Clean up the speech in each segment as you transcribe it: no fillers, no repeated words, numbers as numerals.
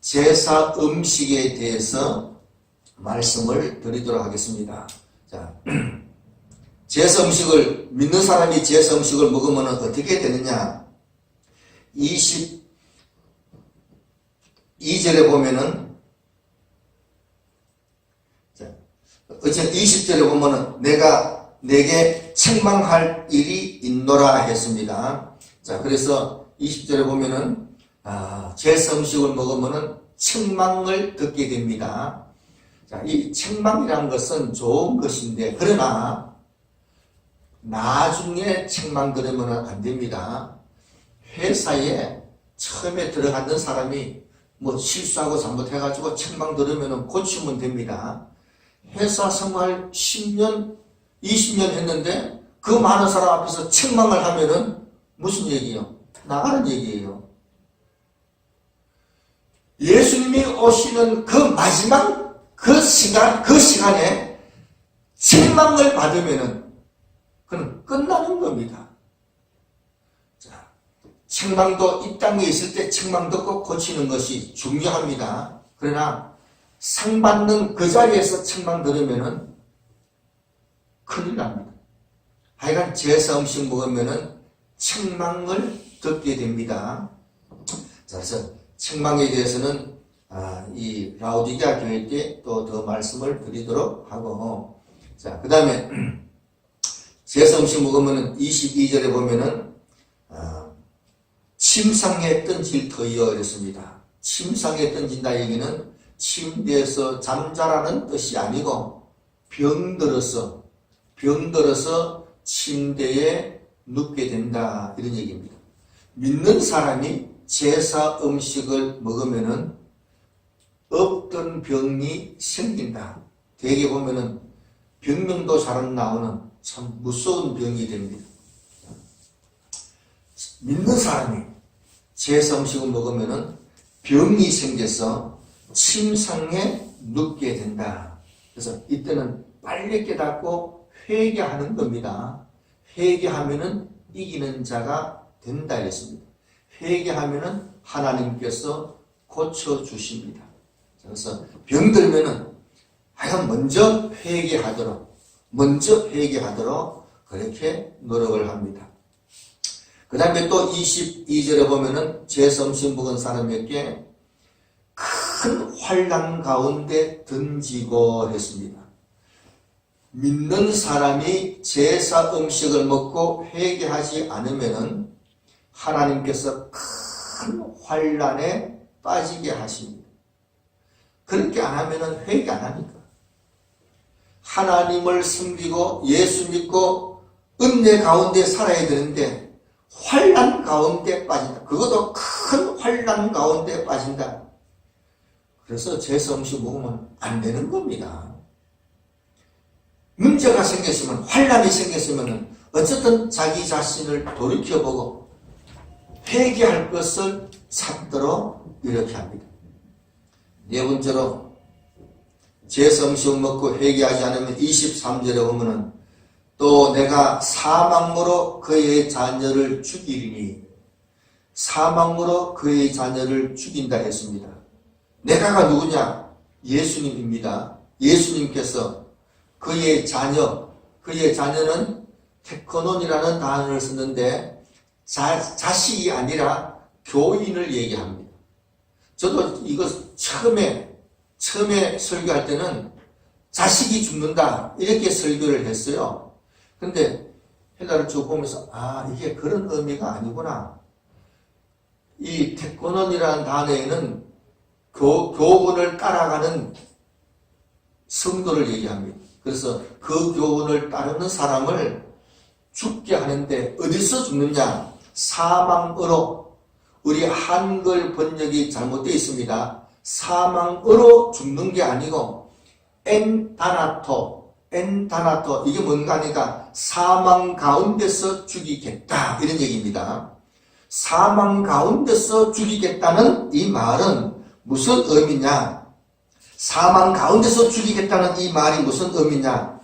제사 음식에 대해서 말씀을 드리도록 하겠습니다. 자, 제사 음식을, 믿는 사람이 제사 음식을 먹으면 어떻게 되느냐? 22절에 보면은, 자, 20절에 보면은, 내가 내게 책망할 일이 있노라 했습니다. 자, 그래서 20절에 보면은, 제사 음식을 먹으면은 책망을 듣게 됩니다. 자, 이 책망이라는 것은 좋은 것인데, 그러나, 나중에 책망 들으면 안 됩니다. 회사에 처음에 들어갔는 사람이 뭐 실수하고 잘못해가지고 책망 들으면 고치면 됩니다. 회사 생활 10년, 20년 했는데 그 많은 사람 앞에서 책망을 하면은 무슨 얘기예요? 나가는 얘기예요. 예수님이 오시는 그 마지막 그 시간에 책망을 받으면은 그는 끝나는 겁니다. 자, 책망도 이 땅에 있을 때 책망도 꼭 고치는 것이 중요합니다. 그러나 상 받는 그 자리에서 책망 들으면은 큰일 납니다. 하여간 제사 음식 먹으면은 책망을 듣게 됩니다. 자, 그래서 책망에 대해서는 이 라오디게아 교회 때 또 더 말씀을 드리도록 하고, 자, 그 다음에 제사 음식 먹으면 22절에 보면은 침상에 던질 터이여 이랬습니다. 침상에 던진다 얘기는 침대에서 잠자라는 뜻이 아니고 병들어서 침대에 눕게 된다 이런 얘기입니다. 믿는 사람이 제사 음식을 먹으면은 없던 병이 생긴다. 대개 보면은 병명도 잘 안 나오는 참 무서운 병이 됩니다. 믿는 사람이 제사 음식을 먹으면은 병이 생겨서 침상에 눕게 된다. 그래서 이때는 빨리 깨닫고 회개하는 겁니다. 회개하면은 이기는 자가 된다 했습니다. 회개하면은 하나님께서 고쳐주십니다. 그래서 병들면은 하여간 먼저 회개하도록 그렇게 노력을 합니다. 그 다음에 또 22절에 보면은 제사 음식 먹은 사람에게 큰 환난 가운데 던지고 했습니다. 믿는 사람이 제사 음식을 먹고 회개하지 않으면은 하나님께서 큰 환난에 빠지게 하십니다. 그렇게 안 하면은 회개 안 하니까. 하나님을 섬기고 예수 믿고 은혜 가운데 살아야 되는데 환난 가운데 빠진다. 그것도 큰 환난 가운데 빠진다. 그래서 제사 음식 먹으면 안 되는 겁니다. 문제가 생겼으면, 환난이 생겼으면 어쨌든 자기 자신을 돌이켜보고 회개할 것을 찾도록 이렇게 합니다. 네 번째로 제사 음식 먹고 회개하지 않으면 23절에 보면은 또 내가 사망으로 그의 자녀를 죽이리니, 사망으로 그의 자녀를 죽인다 했습니다. 내가가 누구냐? 예수님입니다. 예수님께서 그의 자녀는 테코논이라는 단어를 썼는데 자식이 아니라 교인을 얘기합니다. 저도 이거 처음에 설교할 때는 자식이 죽는다 이렇게 설교를 했어요. 근데 헬라를 쭉 보면서 이게 그런 의미가 아니구나. 이 테코논이라는 단어에는 교훈을 따라가는 성도를 얘기합니다. 그래서 그 교훈을 따르는 사람을 죽게 하는데 어디서 죽느냐? 사망으로. 우리 한글 번역이 잘못되어 있습니다. 사망으로 죽는 게 아니고 엔타나토 이게 뭔가 하니까 사망 가운데서 죽이겠다 이런 얘기입니다. 사망 가운데서 죽이겠다는 이 말은 무슨 의미냐? 사망 가운데서 죽이겠다는 이 말이 무슨 의미냐?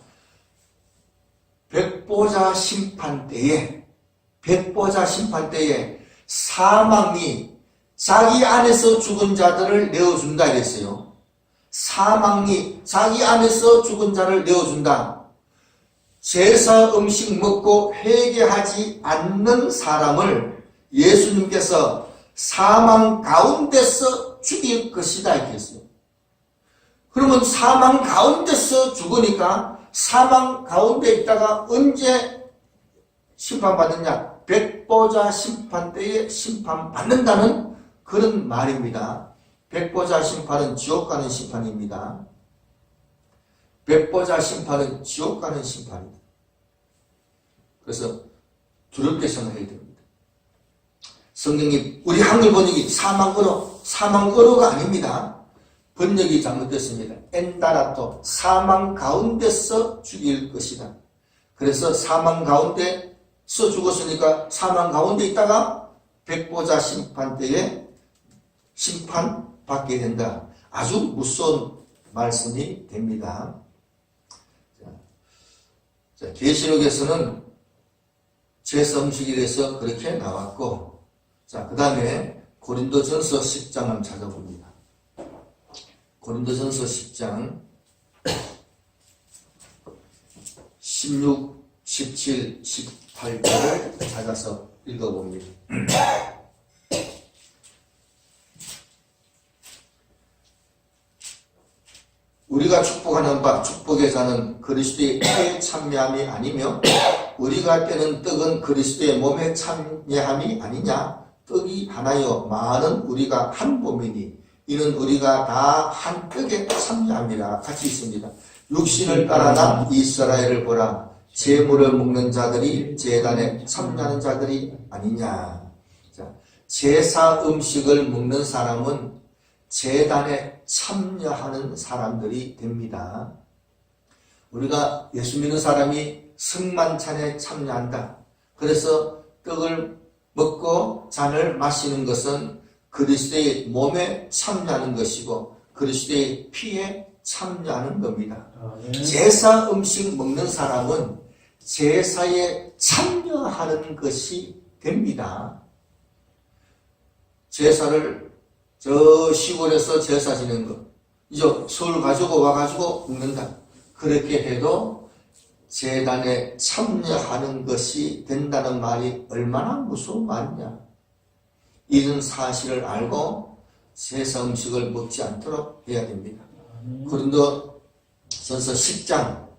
백보자 심판 때에 사망이 자기 안에서 죽은 자들을 내어준다 이랬어요. 사망이 자기 안에서 죽은 자를 내어준다. 제사 음식 먹고 회개하지 않는 사람을 예수님께서 사망 가운데서 죽일 것이다 이렇게 했어요. 그러면 사망 가운데서 죽으니까 사망 가운데 있다가 언제 심판받느냐? 백보자 심판 때에 심판받는다는 그런 말입니다. 백보자 심판은 지옥 가는 심판입니다. 백보자 심판은 지옥 가는 심판입니다. 그래서 두렵게 생각해야 됩니다. 성경이 우리 한글 번역이 사망어로가 아닙니다. 번역이 잘못됐습니다. 엔다라토, 사망 가운데서 죽일 것이다. 그래서 사망 가운데서 죽었으니까 사망 가운데 있다가 백보자 심판 때에 심판받게 된다. 아주 무서운 말씀이 됩니다. 자, 계시록에서는 제사 음식이라서 그렇게 나왔고, 자, 그 다음에 고린도전서 10장을 찾아봅니다. 고린도전서 10장 16, 17, 18절을 찾아서 읽어봅니다. 우리가 축복하는 바 축복의 자는 그리스도의 피에 참여함이 아니며 우리가 떼는 떡은 그리스도의 몸에 참여함이 아니냐. 떡이 하나여 많은 우리가 한 몸이니 이는 우리가 다 한 떡에 참여함이라. 같이 있습니다. 육신을 따라나 이스라엘을 보라. 제물을 먹는 자들이 제단에 참여하는 자들이 아니냐. 자, 제사 음식을 먹는 사람은 제단에 참여하는 사람들이 됩니다. 우리가 예수 믿는 사람이 성만찬에 참여한다. 그래서 떡을 먹고 잔을 마시는 것은 그리스도의 몸에 참여하는 것이고 그리스도의 피에 참여하는 겁니다. 제사 음식 먹는 사람은 제사에 참여하는 것이 됩니다. 제사를 저 시골에서 제사 지내는 거, 이제 서울 가지고 와가지고 먹는다. 그렇게 해도 제단에 참여하는 것이 된다는 말이 얼마나 무서운 말이냐. 이런 사실을 알고 제사 음식을 먹지 않도록 해야 됩니다. 고린도전서 10장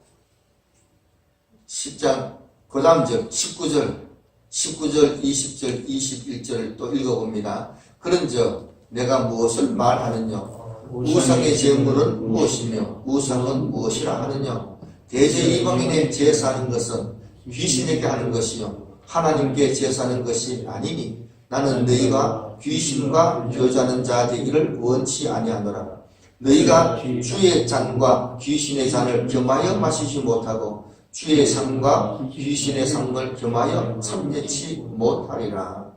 그 다음 절 19절 20절 21절을 또 읽어봅니다. 그런즉 내가 무엇을 말하느냐. 우상의 제물은 무엇이며 우상은 무엇이라 하느냐. 대제 이방인의 제사하는 것은 귀신에게 하는 것이요 하나님께 제사하는 것이 아니니 나는 너희가 귀신과 교제하는 자 되기를 원치 아니하노라. 너희가 주의 잔과 귀신의 잔을 겸하여 마시지 못하고 주의 상과 귀신의 상을 겸하여 참여치 못하리라.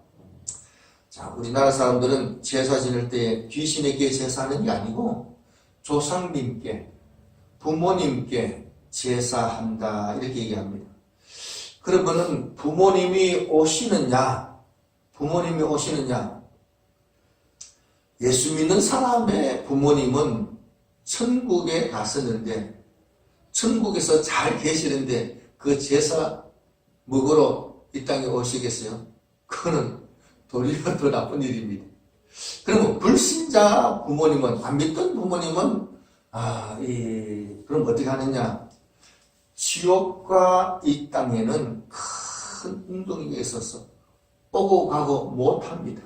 자, 우리나라 사람들은 제사 지낼 때 귀신에게 제사하는 게 아니고 조상님께, 부모님께 제사한다 이렇게 얘기합니다. 그러면은 부모님이 오시느냐? 예수 믿는 사람의 부모님은 천국에 갔었는데 천국에서 잘 계시는데 그 제사 먹으러 이 땅에 오시겠어요? 그거는 도리어 더 나쁜 일입니다. 그러면 불신자 부모님은, 안 믿던 부모님은 그럼 어떻게 하느냐? 지옥과 이 땅에는 큰 웅덩이가 있어서 오고 가고 못합니다.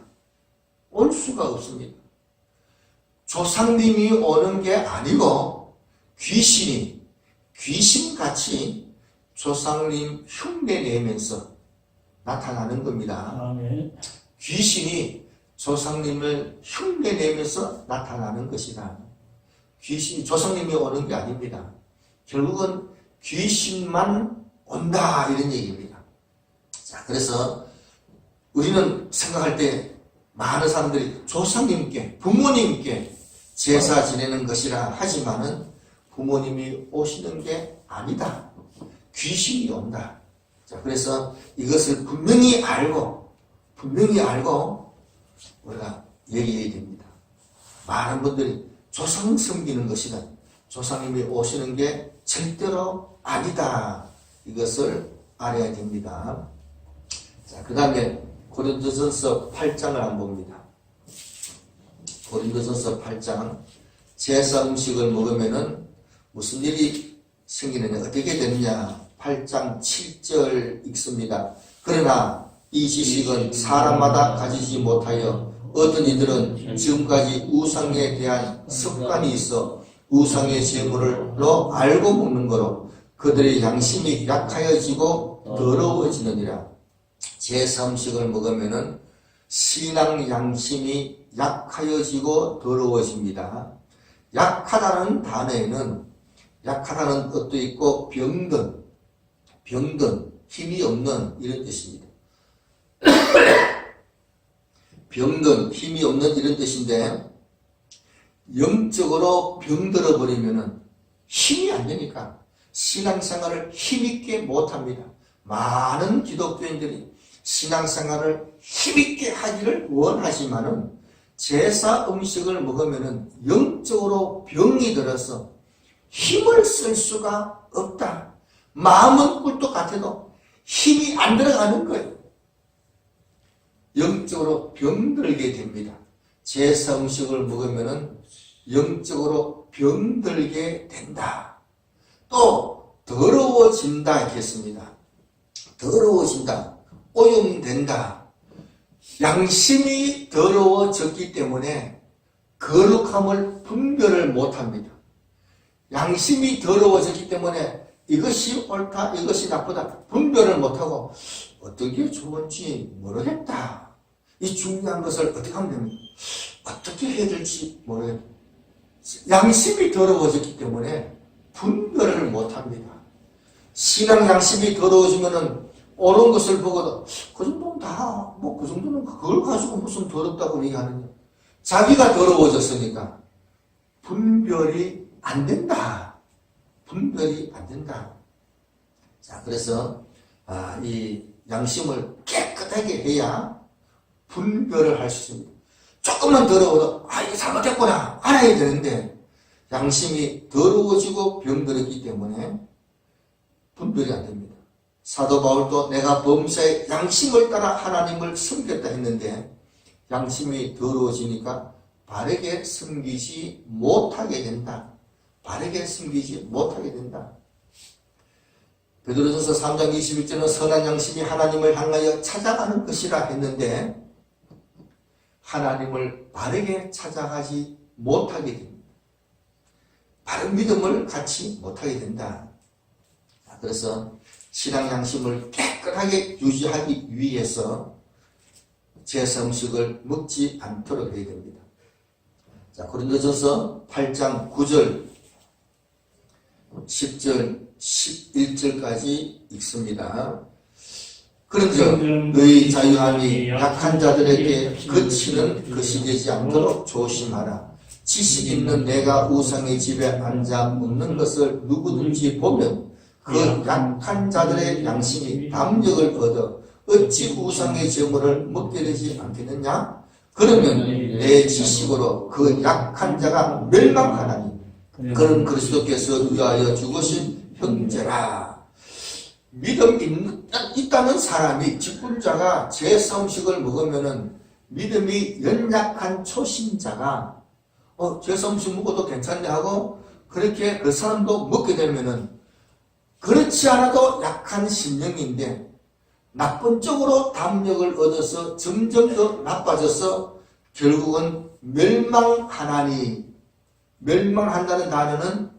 올 수가 없습니다. 조상님이 오는 게 아니고 귀신같이 조상님 흉내 내면서 나타나는 겁니다. 아멘. 귀신이 조상님을 흉내 내면서 나타나는 것이다. 귀신이 조상님이 오는 게 아닙니다. 결국은 귀신만 온다 이런 얘기입니다. 자, 그래서 우리는 생각할 때 많은 사람들이 조상님께, 부모님께 제사 지내는 것이라 하지만은 부모님이 오시는 게 아니다. 귀신이 온다. 자, 그래서 이것을 분명히 알고 우리가 얘기해야 됩니다. 많은 분들이 조상 섬기는 것이다, 조상님이 오시는 게 절대로 아니다, 이것을 알아야 됩니다. 자, 그 다음에 고린도전서 8장을 한번 봅니다. 고린도전서 8장. 제사 음식을 먹으면은 무슨 일이 생기느냐, 어떻게 되느냐. 8장 7절 읽습니다. 그러나 이 지식은 사람마다 가지지 못하여 어떤 이들은 지금까지 우상에 대한 습관이 있어 우상의 제물로 알고 먹는 거로 그들의 양심이 약하여지고 더러워지느니라. 제사 음식을 먹으면은 신앙 양심이 약하여지고 더러워집니다. 약하다는 단어에는 약하다는 뜻도 있고 병든, 힘이 없는 이런 뜻입니다. 병든, 힘이 없는 이런 뜻인데, 영적으로 병들어 버리면은 힘이 안 되니까 신앙생활을 힘있게 못합니다. 많은 기독교인들이 신앙생활을 힘있게 하기를 원하지만은 제사 음식을 먹으면은 영적으로 병이 들어서 힘을 쓸 수가 없다. 마음은 꿀떡 같아도 힘이 안 들어가는 거예요. 영적으로 병들게 됩니다. 제사 음식을 먹으면은 영적으로 병들게 된다. 또 더러워진다 했습니다. 더러워진다. 오염된다. 양심이 더러워졌기 때문에 거룩함을 분별을 못합니다. 양심이 더러워졌기 때문에 이것이 옳다, 이것이 나쁘다 분별을 못하고 어떻게 좋은지 모르겠다. 이 중요한 것을 어떻게 하면 됩니까? 어떻게 해야 될지 모르겠다. 양심이 더러워졌기 때문에 분별을 못합니다. 신앙 양심이 더러워지면은 옳은 것을 보고도 그 정도는 다 뭐 그 정도는 그걸 가지고 무슨 더럽다고 얘기하느냐. 자기가 더러워졌으니까 분별이 안 된다. 분별이 안 된다. 자, 그래서 이 양심을 깨끗하게 해야 분별을 할 수 있습니다. 조금만 더러워도 이게 잘못했구나 알아야 되는데 양심이 더러워지고 병들었기 때문에 분별이 안 됩니다. 사도 바울도 내가 범사의 양심을 따라 하나님을 섬겼다 했는데 양심이 더러워지니까 바르게 섬기지 못하게 된다. 바르게 섬기지 못하게 된다. 베드로전서 3장 21절은 선한 양심이 하나님을 향하여 찾아가는 것이라 했는데 하나님을 바르게 찾아가지 못하게 됩니다. 바른 믿음을 갖지 못하게 된다. 그래서 신앙 양심을 깨끗하게 유지하기 위해서 제사 음식을 먹지 않도록 해야 됩니다. 자, 고린도전서 8장 9절, 10절, 11절까지 읽습니다. 그런즉 너희 자유함이 약한 자들에게 그치는 것이 되지 않도록 조심하라. 지식 있는 내가 우상의 집에 앉아 먹는 것을 누구든지 보면 그 약한 자들의 양심이 담력을 얻어 어찌 우상의 제물을 먹게 되지 않겠느냐? 그러면 내 지식으로 그 약한 자가 멸망하나니 그는 그리스도께서 위하여 죽으신 형제라. 믿음 있다는 사람이 직분자가 제사 음식을 먹으면은 믿음이 연약한 초신자가 제사 음식 먹어도 괜찮네 하고 그렇게 그 사람도 먹게 되면은 그렇지 않아도 약한 심령인데 나쁜 쪽으로 담력을 얻어서 점점 더 나빠져서 결국은 멸망하나니, 멸망한다는 단어는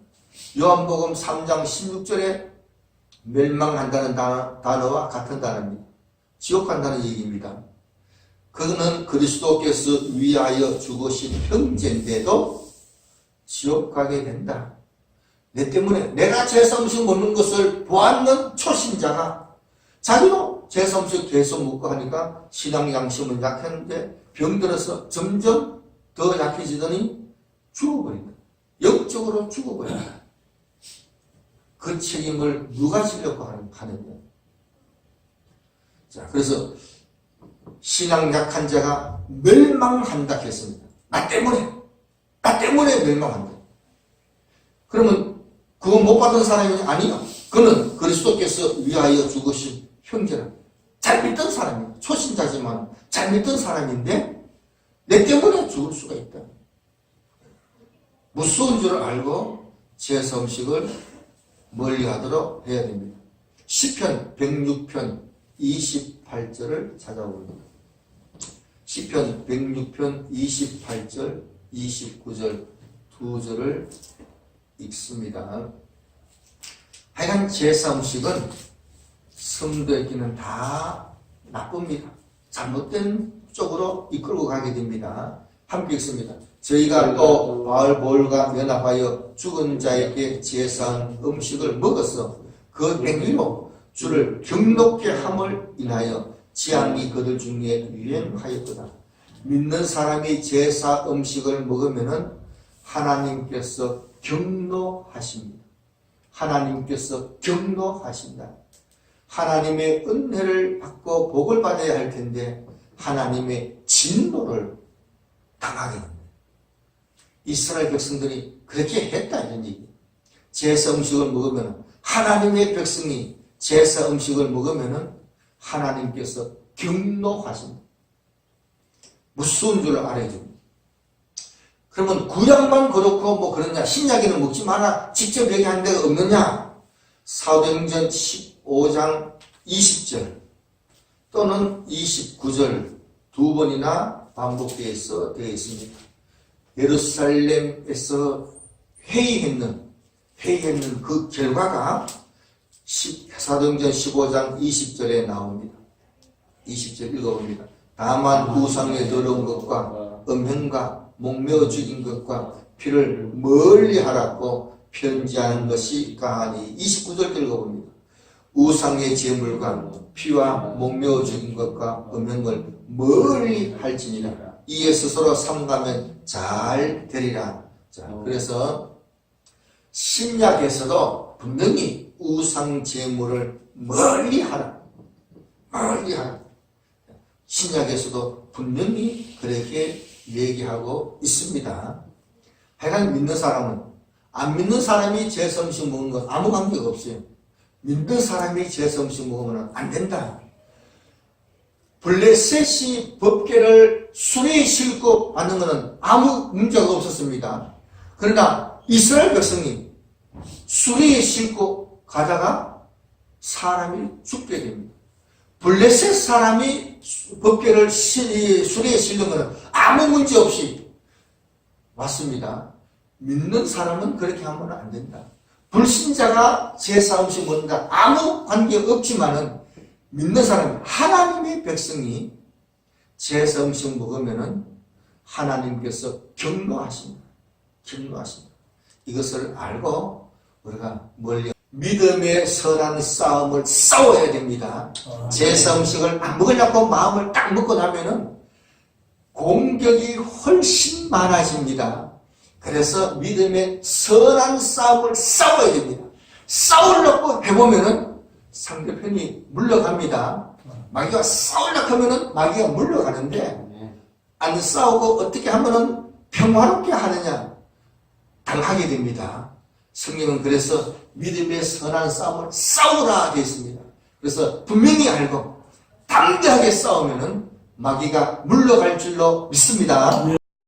요한복음 3장 16절에 멸망한다는 단어와 같은 단어입니다. 지옥 간다는 얘기입니다. 그는 그리스도께서 위하여 죽으신 형제인데도 지옥 가게 된다. 내 때문에 내가 제사 음식 먹는 것을 보았는 초신자가 자기도 제사 음식 계속 먹고 하니까 신앙 양심은 약했는데 병들어서 점점 더 약해지더니 죽어버린다. 영적으로 죽어버린다. 그 책임을 누가 지려고 하느냐. 자, 그래서 신앙 약한 자가 멸망한다 했습니다. 나 때문에 멸망한다. 그러면 그거 못 받은 사람이 아니야. 그는 그리스도께서 위하여 죽으신 형제라. 잘 믿던 사람이야. 초신자지만 잘 믿던 사람인데 내 때문에 죽을 수가 있다. 무서운 줄 알고 제사 음식을 멀리하도록 해야 됩니다. 시편 106편 28절을 찾아봅니다. 시편 106편 28절 29절 두 절을 읽습니다. 하여간 제사 음식은 성도에게는 다 나쁩니다. 잘못된 쪽으로 이끌고 가게 됩니다. 함께 읽습니다. 저희가 또 바알볼과 연합하여 죽은 자에게 제사한 음식을 먹어서 그 행위로 주를 경롭게 함을 인하여 지향이 그들 중에 유행하였도다. 믿는 사람이 제사 음식을 먹으면은 하나님께서 경노하십니다. 하나님께서 경노하신다. 하나님의 은혜를 받고 복을 받아야 할 텐데 하나님의 진노를 당하게 됩니다. 이스라엘 백성들이 그렇게 했다 이런 얘기. 제사 음식을 먹으면 하나님의 백성이 제사 음식을 먹으면 하나님께서 경노하십니다. 무서운 줄 알아야 됩니다. 그러면 구약만 그렇고 뭐 그러냐, 신약에는 먹지 마라 직접 얘기한 데가 없느냐? 사도행전 15장 20절 또는 29절 두 번이나 반복되어 있습니다. 예루살렘에서 회의했는 그 결과가 사도행전 15장 20절에 나옵니다. 20절 읽어봅니다. 다만 우상에 들어온 것과 음행과 목매어 죽인 것과 피를 멀리 하라고 편지하는 것이 가하니 29절 읽어봅니다. 우상의 제물과 피와 목매어 죽인 것과 음행을 멀리 할지니라. 이에 스스로 삼가면 잘 되리라. 자, 그래서 신약에서도 분명히 우상 제물을 멀리 하라. 신약에서도 분명히 그렇게 얘기하고 있습니다. 하여간 믿는 사람은, 안 믿는 사람이 제사 음식 먹는 건 아무 관계가 없어요. 믿는 사람이 제사 음식 먹으면 안 된다. 블레셋이 법궤를 수레에 싣고 받는 것은 아무 문제가 없었습니다. 그러나 이스라엘 백성이 수레에 싣고 가다가 사람이 죽게 됩니다. 블레셋 사람이 법궤를 수레에 실는 것은 아무 문제 없이 왔습니다. 믿는 사람은 그렇게 하면 안 된다. 불신자가 제사 음식 먹는다 아무 관계 없지만은 믿는 사람, 하나님의 백성이 제사 음식 먹으면은 하나님께서 경노하십니다. 이것을 알고 우리가 멀리 믿음의 선한 싸움을 싸워야 됩니다. 제사 음식을 안 먹으려고 마음을 딱 먹고 나면은 공격이 훨씬 많아집니다. 그래서 믿음의 선한 싸움을 싸워야 됩니다. 싸우려고 해보면은 상대편이 물러갑니다. 마귀가 싸우려고 하면은 마귀가 물러가는데 안 싸우고 어떻게 하면은 평화롭게 하느냐? 당하게 됩니다. 성경은 그래서 믿음의 선한 싸움을 싸우라 되어 있습니다. 그래서 분명히 알고 담대하게 싸우면은 마귀가 물러갈 줄로 믿습니다.